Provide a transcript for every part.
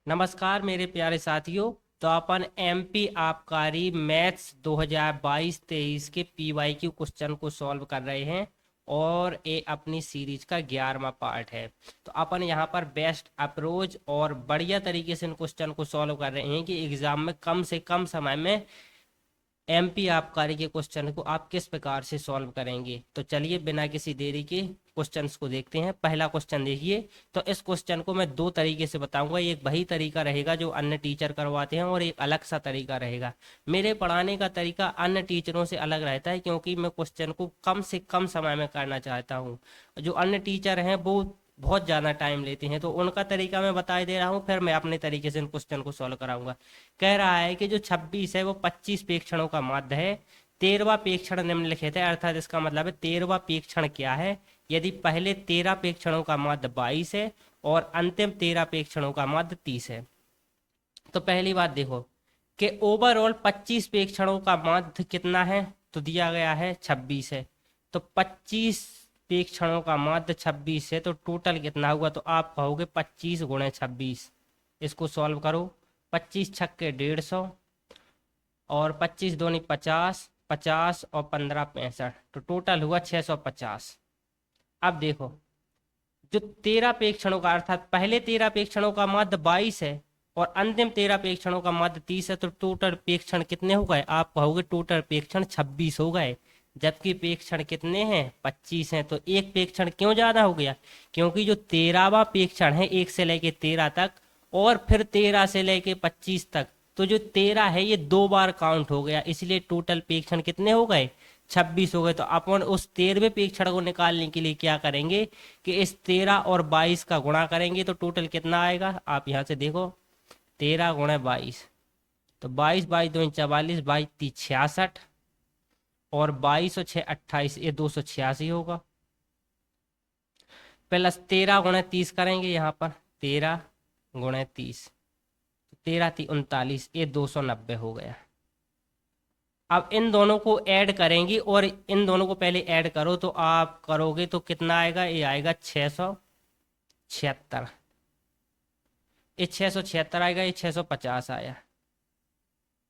नमस्कार मेरे प्यारे साथियों। तो अपन एमपी आबकारी मैथ्स 2022-23 के पीवाईक्यू क्वेश्चन को सॉल्व कर रहे हैं और ये अपनी सीरीज का 11वां पार्ट है। तो अपन यहाँ पर बेस्ट अप्रोच और बढ़िया तरीके से इन क्वेश्चन को सॉल्व कर रहे हैं कि एग्जाम में कम से कम समय में एमपी आबकारी के क्वेश्चन को आप किस प्रकार से सॉल्व करेंगे। तो चलिए बिना किसी देरी के क्वेश्चंस को देखते हैं। पहला क्वेश्चन देखिए। तो इस क्वेश्चन को मैं दो तरीके से बताऊंगा। एक वही तरीका रहेगा जो अन्य टीचर करवाते हैं और एक अलग सा तरीका रहेगा। मेरे पढ़ाने का तरीका अन्य टीचरों से अलग रहता है क्योंकि मैं क्वेश्चन को कम से कम समय में करना चाहता हूँ। जो अन्य टीचर हैं वो बहुत ज़्यादा टाइम लेते हैं, तो उनका तरीका मैं बता दे रहा हूँ, फिर मैं अपने तरीके से इन क्वेश्चन को सॉल्व कराऊंगा। कह रहा है कि जो 26 है वो 25 प्रेक्षणों का माध्य है। 13वां प्रेक्षण निम्नलिखित है, अर्थात इसका मतलब है 13वां प्रेक्षण क्या है। यदि पहले 13 प्रेक्षणों का माध्य 22 है और अंतिम 13 प्रेक्षणों का माध्य 30 है। तो पहली बात देखो कि ओवरऑल 25 प्रेक्षणों का माध्य कितना है, तो दिया गया है 26 है। तो 25 प्रेक्षणों का माध्य 26 है, तो टोटल कितना होगा, तो आप कहोगे 25 गुणे 26। इसको सॉल्व करो। 25 छक्के 150 और 25 दूनी 50, 50 और 15 65, तो टोटल हुआ 650। अब देखो जो 13 प्रेक्षणों का अर्थात पहले 13 प्रेक्षणों का माध्य 22 है और अंतिम 13 प्रेक्षणों का माध्य 30 है, तो टोटल प्रेक्षण कितने हो गए, आप कहोगे टोटल प्रेक्षण 26 हो गए। जबकि प्रेक्षण कितने हैं, 25 हैं। तो एक प्रेक्षण क्यों ज्यादा हो गया, क्योंकि जो 13वां प्रेक्षण है 1 से लेके 13 तक और फिर 13 से लेके 25 तक, तो जो 13 है ये 2 बार काउंट हो गया, इसलिए टोटल प्रेक्षण कितने हो गए, 26 हो गए। तो अपन उस 13वें प्रेक्षण को निकालने के लिए क्या करेंगे कि इस 13 और 22 का गुणा करेंगे, तो टोटल कितना आएगा, आप यहाँ से देखो 13 गुणे 22, तो 22 22 2 44, 22 3 66 और 22 और 6 28, ये 286 होगा। प्लस 13 गुणे 30 करेंगे, यहाँ पर 13 गुणे 30, 13 3 39, ये 290 हो गया। अब इन दोनों को ऐड करेंगे और इन दोनों को पहले ऐड करो, तो आप करोगे तो कितना आएगा, ये आएगा 676। ये 676 आएगा, ये 650 आया।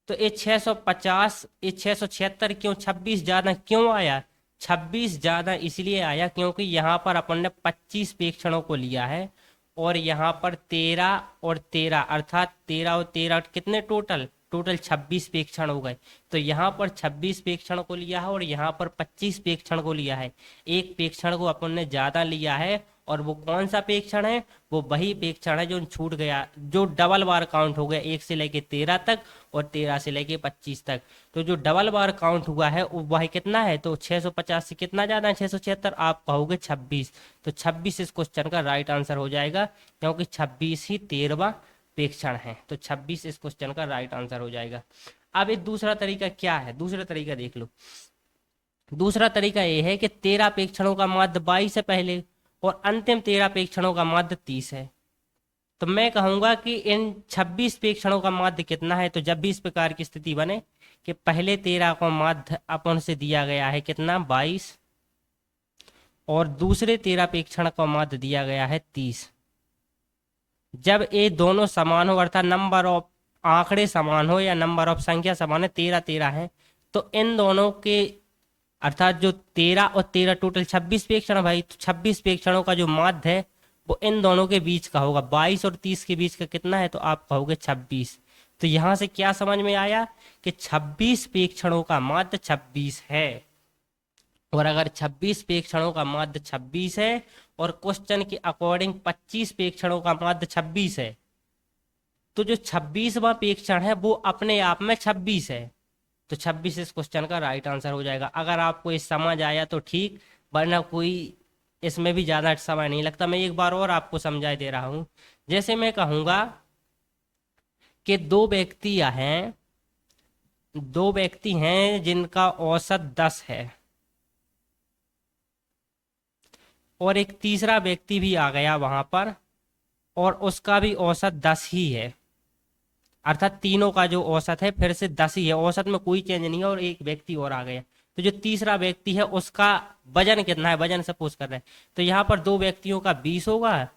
तो ये 650, ये 676 क्यों, 26 ज्यादा क्यों आया, 26 ज्यादा इसलिए आया क्योंकि यहाँ पर अपन ने 25 प्रेक्षणों को लिया है और यहाँ पर 13 और 13 अर्थात 13 और 13 कितने टोटल, टोटल 26 प्रेक्षण हो गए। तो यहाँ पर 26 प्रेक्षण को लिया है और यहाँ पर 25 प्रेक्षण को लिया है। एक प्रेक्षण को अपन ने ज्यादा लिया है और वो कौन सा प्रेक्षण है, वो वही प्रेक्षण है जो छूट गया, जो डबल बार काउंट हो गया 1 से लेके 13 तक और 13 से लेके 25 तक। तो जो डबल बार काउंट हुआ है वह कितना है, तो 650 से कितना ज्यादा है, 676, आप कहोगे 26। तो 26 इस क्वेश्चन का राइट आंसर हो जाएगा क्योंकि 26 ही 13वां प्रेक्षण है। तो 26 इस क्वेश्चन का राइट आंसर हो जाएगा। अब एक दूसरा तरीका क्या है, दूसरा तरीका देख लो। दूसरा तरीका ये है कि 13 प्रेक्षणों का माध्य 22 है पहले और अंतिम 13 प्रेक्षणों का माध्य 30 है। तो मैं कहूंगा कि इन 26 प्रेक्षणों का माध्य कितना है। तो जब भी इस प्रकार की स्थिति बने कि पहले 13 को माध्य अपन से दिया गया है कितना 22 और दूसरे 13 प्रेक्षण का माध्य दिया गया है 30, जब ये दोनों समान हो अर्थात नंबर ऑफ आंकड़े समान हो या नंबर ऑफ संख्या समान है, 13 13 है, तो इन दोनों के अर्थात जो 13 और 13 टोटल 26 प्रेक्षण भाई, तो 26 प्रेक्षणों का जो माध्य है वो इन दोनों के बीच का होगा। 22 और 30 के बीच का कितना है, तो आप कहोगे 26। तो यहां से क्या समझ में आया कि 26 प्रेक्षणों का माध्य 26 है। और अगर 26 प्रेक्षणों का माध्य 26 है और क्वेश्चन के अकॉर्डिंग 25 प्रेक्षणों का माध्य 26 है, तो जो 26वां प्रेक्षण है वो अपने आप में 26 है। तो 26 इस क्वेश्चन का राइट आंसर हो जाएगा। अगर आपको इस समझ आया तो ठीक, वरना कोई इसमें भी ज्यादा समय नहीं लगता। मैं एक बार और आपको समझा दे रहा हूं। जैसे मैं कहूंगा कि दो व्यक्ति हैं जिनका औसत 10 है और एक तीसरा व्यक्ति भी आ गया वहां पर और उसका भी औसत 10 ही है, अर्थात तीनों का जो औसत है फिर से 10 ही है, औसत में कोई चेंज नहीं है और एक व्यक्ति और आ गया। तो जो तीसरा व्यक्ति है उसका वजन कितना है, वजन सपोज कर रहे हैं, तो यहाँ पर 2 व्यक्तियों का 20 होगा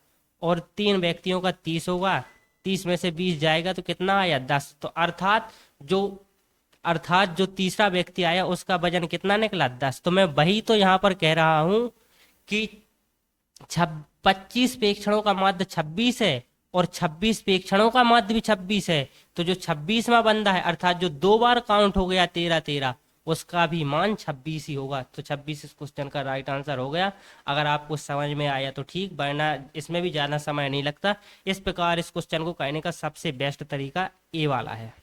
और 3 व्यक्तियों का 30 होगा। 32 में से 20 जाएगा तो कितना आया 10। तो अर्थात जो तीसरा व्यक्ति आया उसका वजन कितना निकला 10। तो मैं वही तो यहाँ पर कह रहा हूं कि 25 प्रेक्षणों का माध्य 26 है और 26 प्रेक्षणों का माध्य भी 26 है। तो जो 26वां बंदा है अर्थात जो 2 बार काउंट हो गया 13 उसका भी मान 26 ही होगा। तो 26 इस क्वेश्चन का राइट आंसर हो गया। अगर आपको समझ में आया तो ठीक, वरना इसमें भी ज्यादा समय नहीं लगता। इस प्रकार इस क्वेश्चन को कहने का सबसे बेस्ट तरीका ए वाला है।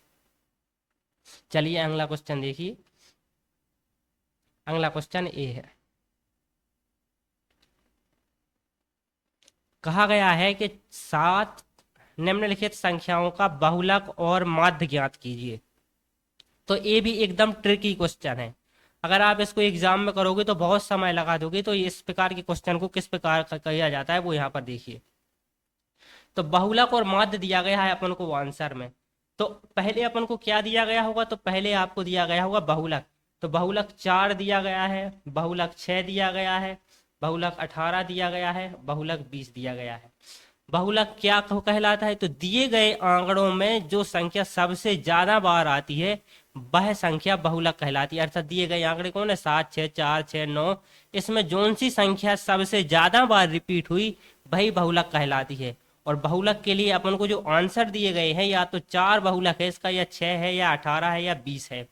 चलिए अगला क्वेश्चन देखिए। अगला क्वेश्चन ए है। कहा गया है कि 7 निम्नलिखित संख्याओं का बहुलक और माध्य ज्ञात कीजिए। तो ये भी एकदम ट्रिकी क्वेश्चन है। अगर आप इसको एग्जाम में करोगे तो बहुत समय लगा दोगे। तो इस प्रकार के क्वेश्चन को किस प्रकार का किया जाता है वो यहाँ पर देखिए। तो बहुलक और माध्य दिया गया है अपन को आंसर में। तो पहले अपन को क्या दिया गया होगा, तो पहले आपको दिया गया होगा बहुलक। तो बहुलक 4 दिया गया है, बहुलक 6 दिया गया है, बहुलक 18 दिया गया है, बहुलक 20 दिया गया है। बहुलक क्या कहलाता है, तो दिए गए आंकड़ों में जो संख्या सबसे ज्यादा बार आती है वह संख्या बहुलक कहलाती है। अर्थात दिए गए आंकड़े कौन है 7 6 4 6 9, इसमें जोन सी संख्या सबसे ज्यादा बार रिपीट हुई वही बहुलक कहलाती है। और बहुलक के लिए अपन को जो आंसर दिए गए हैं या तो 4 बहुलक है इसका, या 6 है, या 18 है, या 20 है।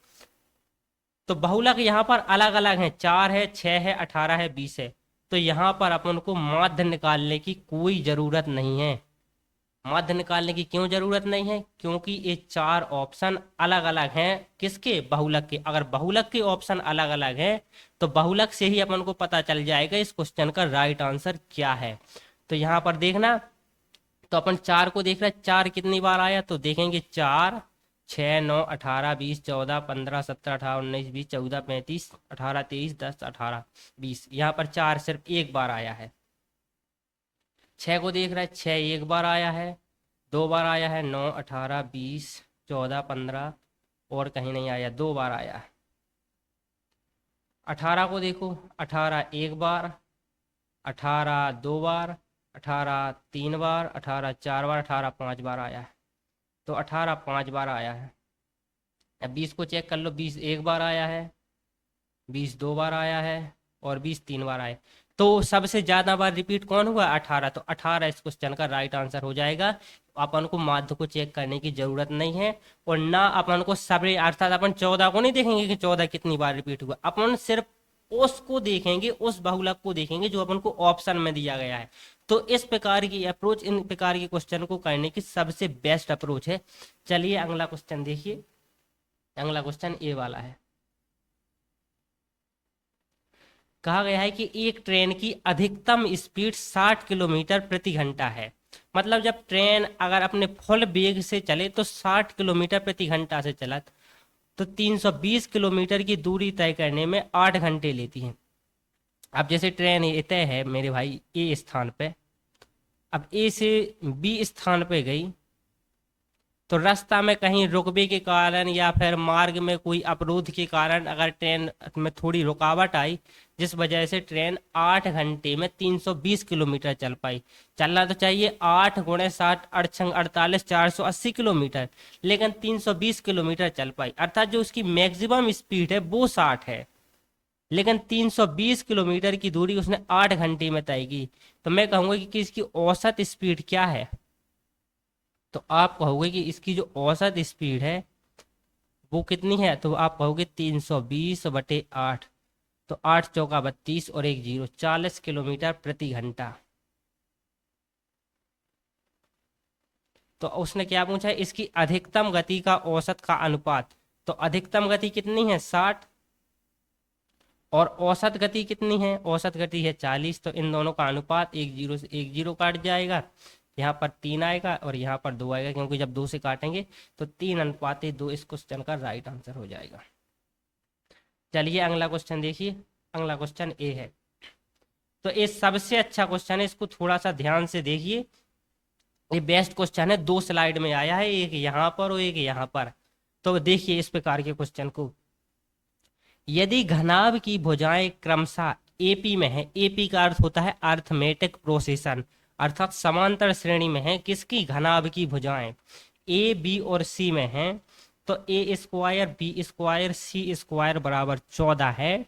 तो बहुलक यहाँ पर अलग अलग है, 4 है, 6 है, 18 है, 20 है। तो यहाँ पर अपन को माध्य निकालने की कोई जरूरत नहीं है। माध्य निकालने की क्यों जरूरत नहीं है, क्योंकि ये 4 ऑप्शन अलग अलग हैं किसके, बहुलक के। अगर बहुलक के ऑप्शन अलग अलग हैं तो बहुलक से ही अपन को पता चल जाएगा इस क्वेश्चन का राइट आंसर क्या है। तो यहाँ पर देखना, तो अपन 4 को देख रहे हैं 4 कितनी बार आया, तो देखेंगे 4 6 9 18 20 14 15 17 18 19 20 14 35 18 23 10 18 20। यहाँ पर 4 सिर्फ एक बार आया है। 6 को देख रहे हैं 6 एक बार आया है, 2 बार आया है, 9 18 20 14 15 और कहीं नहीं आया, 2 बार आया है। 18 को देखो, 18 एक बार, 18 2 बार, 18 3 बार, 18 4 बार, 18 5 बार आया है। तो 18 5 बार आया है। अब 20 को चेक कर लो, 20 एक बार आया है, 20 2 बार आया है और 20 3 बार आए। तो सबसे ज्यादा बार रिपीट कौन हुआ 18। तो 18 इस क्वेश्चन का राइट आंसर हो जाएगा। अपन को माध्य को चेक करने की जरूरत नहीं है और ना अपन को सभी, अर्थात अपन 14 को नहीं देखेंगे कि 14 कितनी बार रिपीट हुआ। अपन सिर्फ उसको देखेंगे, उस बहुलक को देखेंगे जो अपन को ऑप्शन में दिया गया है। तो इस प्रकार की अप्रोच, इन प्रकार के क्वेश्चन को करने की सबसे बेस्ट अप्रोच है। चलिए अगला क्वेश्चन देखिए। अगला क्वेश्चन ए वाला है। कहा गया है कि एक ट्रेन की अधिकतम स्पीड 60 किलोमीटर प्रति घंटा है। मतलब जब ट्रेन अगर अपने फुल वेग से चले तो 60 किलोमीटर प्रति घंटा से चला तो 320 किलोमीटर की दूरी तय करने में 8 घंटे लेती है। अब जैसे ट्रेन ये तय है मेरे भाई ए स्थान पे, अब ए से बी स्थान पे गई तो रास्ता में कहीं रुकने के कारण या फिर मार्ग में कोई अवरोध के कारण अगर ट्रेन में थोड़ी रुकावट आई, जिस वजह से ट्रेन 8 घंटे में 320 किलोमीटर चल पाई। चलना तो चाहिए 8 गुणे 60 8 48 480 किलोमीटर, लेकिन 320 किलोमीटर चल पाई। अर्थात जो उसकी मैक्सिमम स्पीड है वो 60 है, लेकिन 320 किलोमीटर की दूरी उसने 8 घंटे में तय की। तो मैं कहूँगा कि इसकी औसत स्पीड क्या है, तो आप कहोगे कि इसकी जो औसत स्पीड है वो कितनी है, तो आप कहोगे 320/8। तो 8 चौका 32 और 1 0, 40 किलोमीटर प्रति घंटा। तो उसने क्या पूछा है, इसकी अधिकतम गति का औसत का अनुपात। तो अधिकतम गति कितनी है 60 और औसत गति कितनी है, औसत गति है 40। तो इन दोनों का अनुपात 1 0 से 1 0 काट जाएगा, यहाँ पर 3 आएगा और यहाँ पर 2 आएगा, क्योंकि जब 2 से काटेंगे तो 3:2 इस क्वेश्चन का राइट आंसर हो जाएगा। चलिए अगला क्वेश्चन देखिए। अगला क्वेश्चन ए है। तो ये सबसे अच्छा क्वेश्चन है, इसको थोड़ा सा ध्यान से देखिए। ये बेस्ट क्वेश्चन है, 2 स्लाइड में आया है, एक यहाँ पर और एक यहाँ पर। तो देखिए इस प्रकार के क्वेश्चन को, यदि घनाभ की भुजाएं क्रमशः एपी में है, एपी का अर्थ होता है अर्थमेटिक प्रोसेशन, अर्थात समांतर श्रेणी में है, किसकी, घनाभ की भुजाएं ए बी और सी में हैं। तो A square B square C square बराबर 14 है।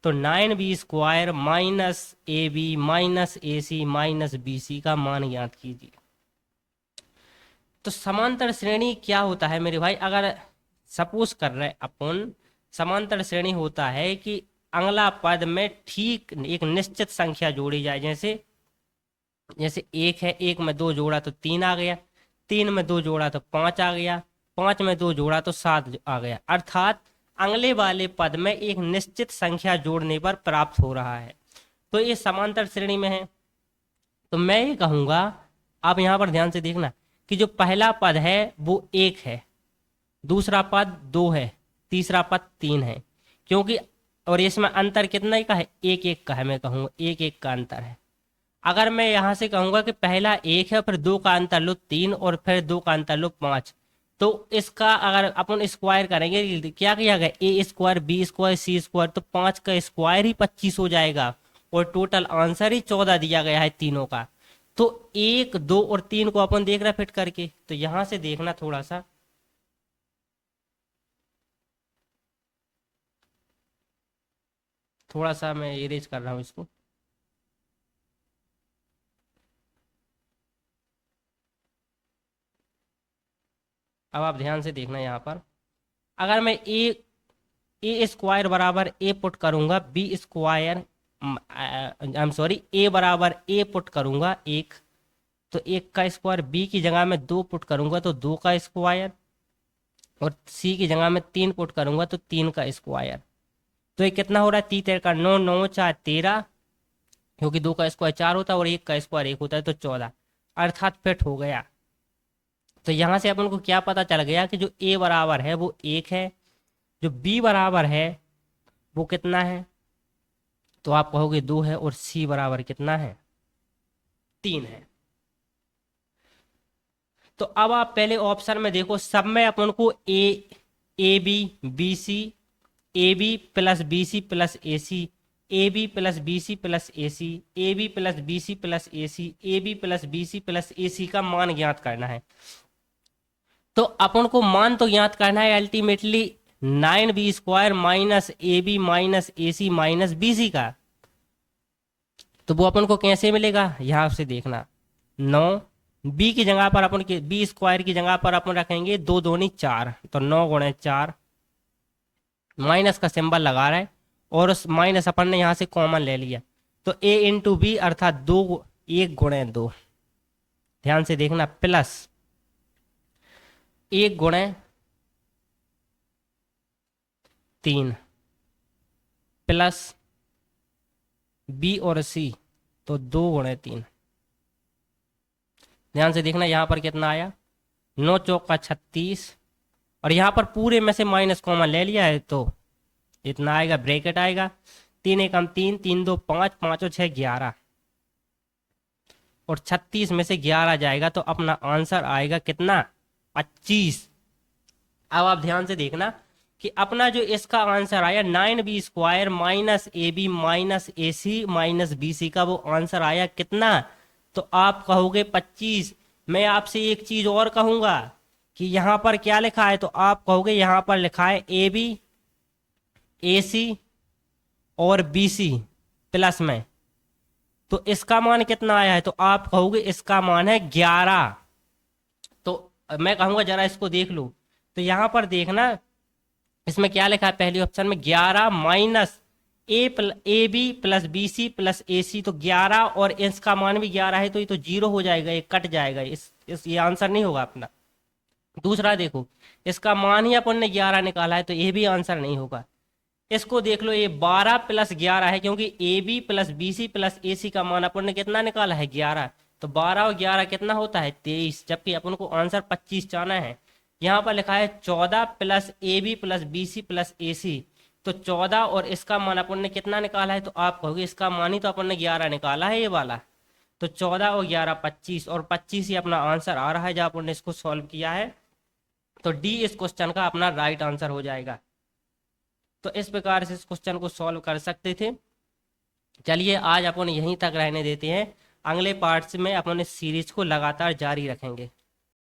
तो 9b² minus A B minus A C minus B C का मान ज्ञात कीजिए। तो समांतर श्रेणी क्या होता है मेरे भाई, अगर सपोज कर रहे अपन, समांतर श्रेणी होता है कि अगला पद में ठीक एक निश्चित संख्या जोड़ी जाए। जैसे जैसे एक है, एक में दो जोड़ा तो 3 आ गया, 3 में दो जोड़ा तो 5 आ गया, 5 में दो जोड़ा तो 7 आ गया। अर्थात अगले वाले पद में एक निश्चित संख्या जोड़ने पर प्राप्त हो रहा है। तो ये समांतर श्रेणी में है। तो मैं ये कहूंगा, आप यहां पर ध्यान से देखना कि जो पहला पद है वो 1 है, दूसरा पद 2 है, तीसरा पद 3 है। क्योंकि और इसमें अंतर कितना का है, 1 1 का है। मैं कहूँगा 1 1 का अंतर है। अगर मैं यहाँ से कहूंगा कि पहला 1 है, फिर 2 का अंतर लो 3 और फिर 2 का अंतर लो 5, तो इसका अगर अपन स्क्वायर करेंगे, क्या किया गया, a² b² c² तो 5 का स्क्वायर ही 25 हो जाएगा और टोटल आंसर ही 14 दिया गया है तीनों का। तो 1 2 और 3 को अपन देख रहे फिट करके। तो यहां से देखना थोड़ा सा मैं इरेज कर रहा हूं इसको। अब आप ध्यान से देखना यहाँ पर, अगर मैं ए² बराबर ए पुट करूंगा, b² आई एम सॉरी ए बराबर ए पुट करूंगा 1, तो 1 का स्क्वायर, बी की जगह में 2 पुट करूंगा तो 2 का स्क्वायर, और सी की जगह में 3 पुट करूंगा तो 3 का स्क्वायर। तो ये कितना हो रहा है, 3 3 का 9, 9 4 13, क्योंकि 2 का स्क्वायर 4 होता है और 1 का स्क्वायर 1 होता है, तो 14, अर्थात फिट हो गया। तो यहां से अपन को क्या पता चल गया कि जो ए बराबर है वो 1 है, जो बी बराबर है वो कितना है, तो आप कहोगे 2 है, और सी बराबर कितना है, 3 है। तो अब आप पहले ऑप्शन में देखो, सब में अपन को A B B C, A B plus B C plus A C, A B plus B C plus A C, A B plus B C plus A C, A B plus B C plus A C का मान ज्ञात करना है। तो अपन को मान तो ज्ञात करना है ultimately 9b² minus A B minus A C minus B C का। तो वो अपन को कैसे मिलेगा, यहां से देखना, 9 बी की जगह पर अपन b² की जगह पर अपन रखेंगे 2 दूनी 4, तो 9 गुणे 4, माइनस का सिंबल लगा रहा है और उस माइनस अपन ने यहां से कॉमन ले लिया, तो a इंटू बी अर्थात 2 1 गुणे 2, ध्यान से देखना, प्लस 1 गुणे 3 प्लस बी और सी, तो 2 गुणे 3। ध्यान से देखना यहाँ पर कितना आया, 9 चौका 36, और यहाँ पर पूरे में से माइनस कॉमन ले लिया है तो इतना आएगा, ब्रैकेट आएगा, 3 एकम 3, 3 2 5, 5 और 6 11, और 36 में से 11 जाएगा तो अपना आंसर आएगा कितना, 25। अब आप ध्यान से देखना कि अपना जो इसका आंसर आया 9b² minus A B minus A C minus B C का वो आंसर आया कितना, तो आप कहोगे 25। मैं आपसे एक चीज और कहूंगा कि यहां पर क्या लिखा है, तो आप कहोगे यहां पर लिखा है ए बी ए सी और बी सी प्लस में, तो इसका मान कितना आया है, तो आप कहोगे इसका मान है 11। तो मैं कहूंगा जरा इसको देख लो, तो यहां पर देखना इसमें क्या लिखा है, पहले ऑप्शन में 11 minus A B plus B C plus A C, तो 11 और इसका मान भी 11 है, तो ये तो 0 हो जाएगा, ये कट जाएगा, ये आंसर नहीं होगा अपना। दूसरा देखो, इसका मान ही अपन ने 11 निकाला है, तो ये भी आंसर नहीं होगा। इसको देख लो, ये 12 प्लस 11 है, क्योंकि A B plus B C plus A C का मान अपन ने कितना निकाला है, 11, तो 12 और 11 कितना होता है, 23, जबकि अपन को आंसर 25 चाहना है। यहाँ पर लिखा है 14 plus A B plus B C plus A C, तो 14 और इसका मान अपन ने कितना निकाला है, तो आप कहोगे इसका मान ही तो अपन ने 11 निकाला है ये वाला, तो 14 और 11 25, और 25 ही अपना आंसर आ रहा है जब अपन ने इसको सॉल्व किया है। तो डी इस क्वेश्चन का अपना राइट आंसर हो जाएगा। तो इस प्रकार से इस क्वेश्चन को सॉल्व कर सकते थे। चलिए आज अपन यहीं तक रहने देते हैं, अगले पार्ट्स में अपन इस सीरीज को लगातार जारी रखेंगे।